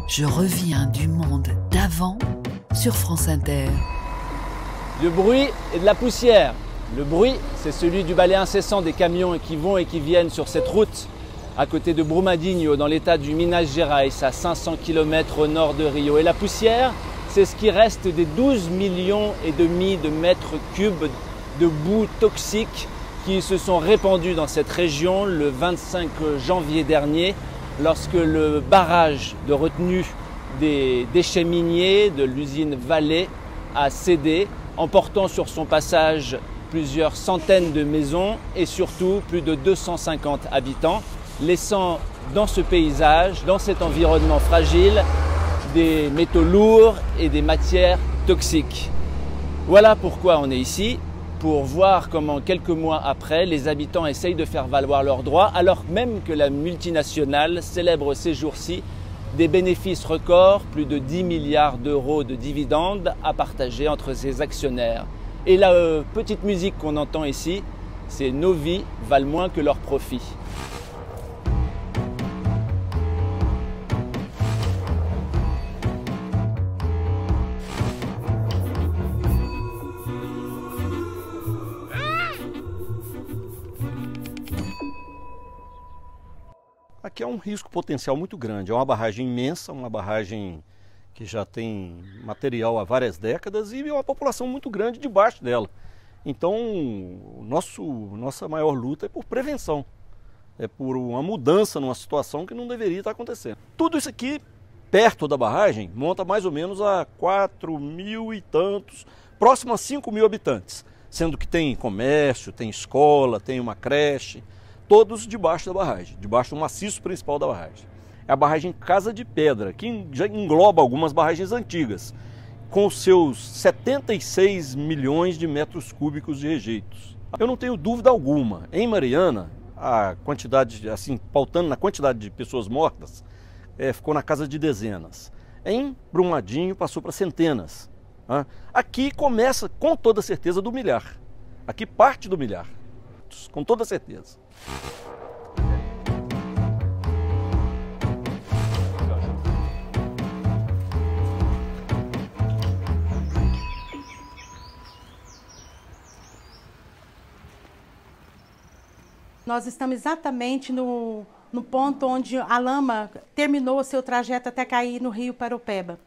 Je reviens du monde d'avant sur France Inter. Du bruit et de la poussière. Le bruit, c'est celui du balai incessant des camions qui vont et qui viennent sur cette route à côté de Brumadinho, dans l'état du Minas Gerais, à 500 km au nord de Rio. Et la poussière, c'est ce qui reste des 12,5 millions de mètres cubes de boue toxique qui se sont répandus dans cette région le 25 janvier dernier, lorsque le barrage de retenue des déchets miniers de l'usine Vale a cédé, emportant sur son passage plusieurs centaines de maisons et surtout plus de 250 habitants, laissant dans ce paysage, dans cet environnement fragile, des métaux lourds et des matières toxiques. Voilà pourquoi on est ici, pour voir comment quelques mois après, les habitants essayent de faire valoir leurs droits, alors même que la multinationale célèbre ces jours-ci des bénéfices records, plus de 10 milliards d'euros de dividendes à partager entre ses actionnaires. Et la petite musique qu'on entend ici, c'est « Nos vies valent moins que leurs profits ». Aqui é um risco potencial muito grande, é uma barragem imensa, uma barragem que já tem material há várias décadas e uma população muito grande debaixo dela. Então, nossa maior luta é por prevenção, é por uma mudança numa situação que não deveria estar acontecendo. Tudo isso aqui, perto da barragem, monta mais ou menos a 4 mil e tantos, próximo a 5 mil habitantes, sendo que tem comércio, tem escola, tem uma creche, todos debaixo da barragem, debaixo do maciço principal da barragem. É a barragem Casa de Pedra, que já engloba algumas barragens antigas, com seus 76 milhões de metros cúbicos de rejeitos. Eu não tenho dúvida alguma, em Mariana, a quantidade, assim, pautando na quantidade de pessoas mortas, ficou na casa de dezenas. Em Brumadinho passou para centenas. Aqui começa, com toda certeza, do milhar. Aqui parte do milhar, com toda certeza. Nós estamos exatamente no ponto onde a lama terminou o seu trajeto até cair no rio Paraopeba.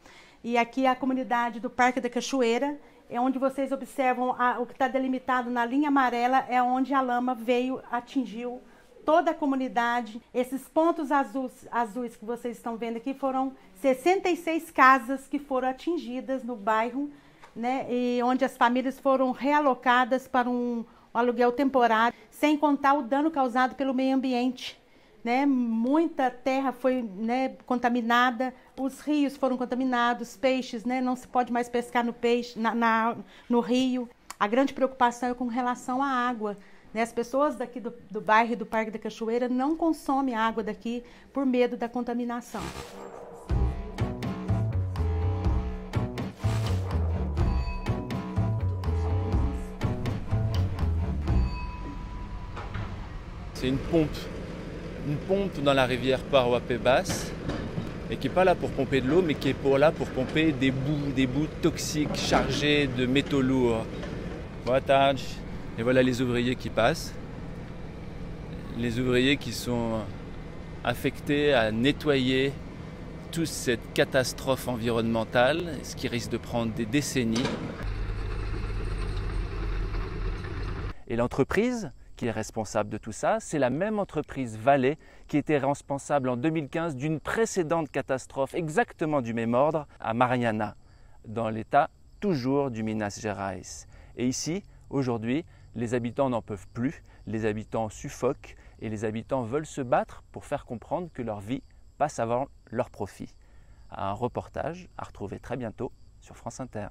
E aqui é a comunidade do Parque da Cachoeira, é onde vocês observam o que está delimitado na linha amarela, é onde a lama veio, atingiu toda a comunidade. Esses pontos azuis que vocês estão vendo aqui foram 66 casas que foram atingidas no bairro, né, e onde as famílias foram realocadas para um aluguel temporário, sem contar o dano causado pelo meio ambiente. Né? Muita terra foi, né, contaminada, os rios foram contaminados, peixes, né, não se pode mais pescar no rio. A grande preocupação é com relação à água. Né? As pessoas daqui do bairro do Parque da Cachoeira não consomem a água daqui por medo da contaminação. C'est une pompe dans la rivière Paraopebas, et qui n'est pas là pour pomper de l'eau, mais qui est là pour pomper des boues toxiques chargées de métaux lourds. Boa tarde. Et voilà les ouvriers qui passent. Les ouvriers qui sont affectés à nettoyer toute cette catastrophe environnementale, ce qui risque de prendre des décennies. Et l'entreprise qui est responsable de tout ça, c'est la même entreprise Vale qui était responsable en 2015 d'une précédente catastrophe exactement du même ordre à Mariana, dans l'état toujours du Minas Gerais. Et ici, aujourd'hui, les habitants n'en peuvent plus, les habitants suffoquent et les habitants veulent se battre pour faire comprendre que leur vie passe avant leur profit. Un reportage à retrouver très bientôt sur France Inter.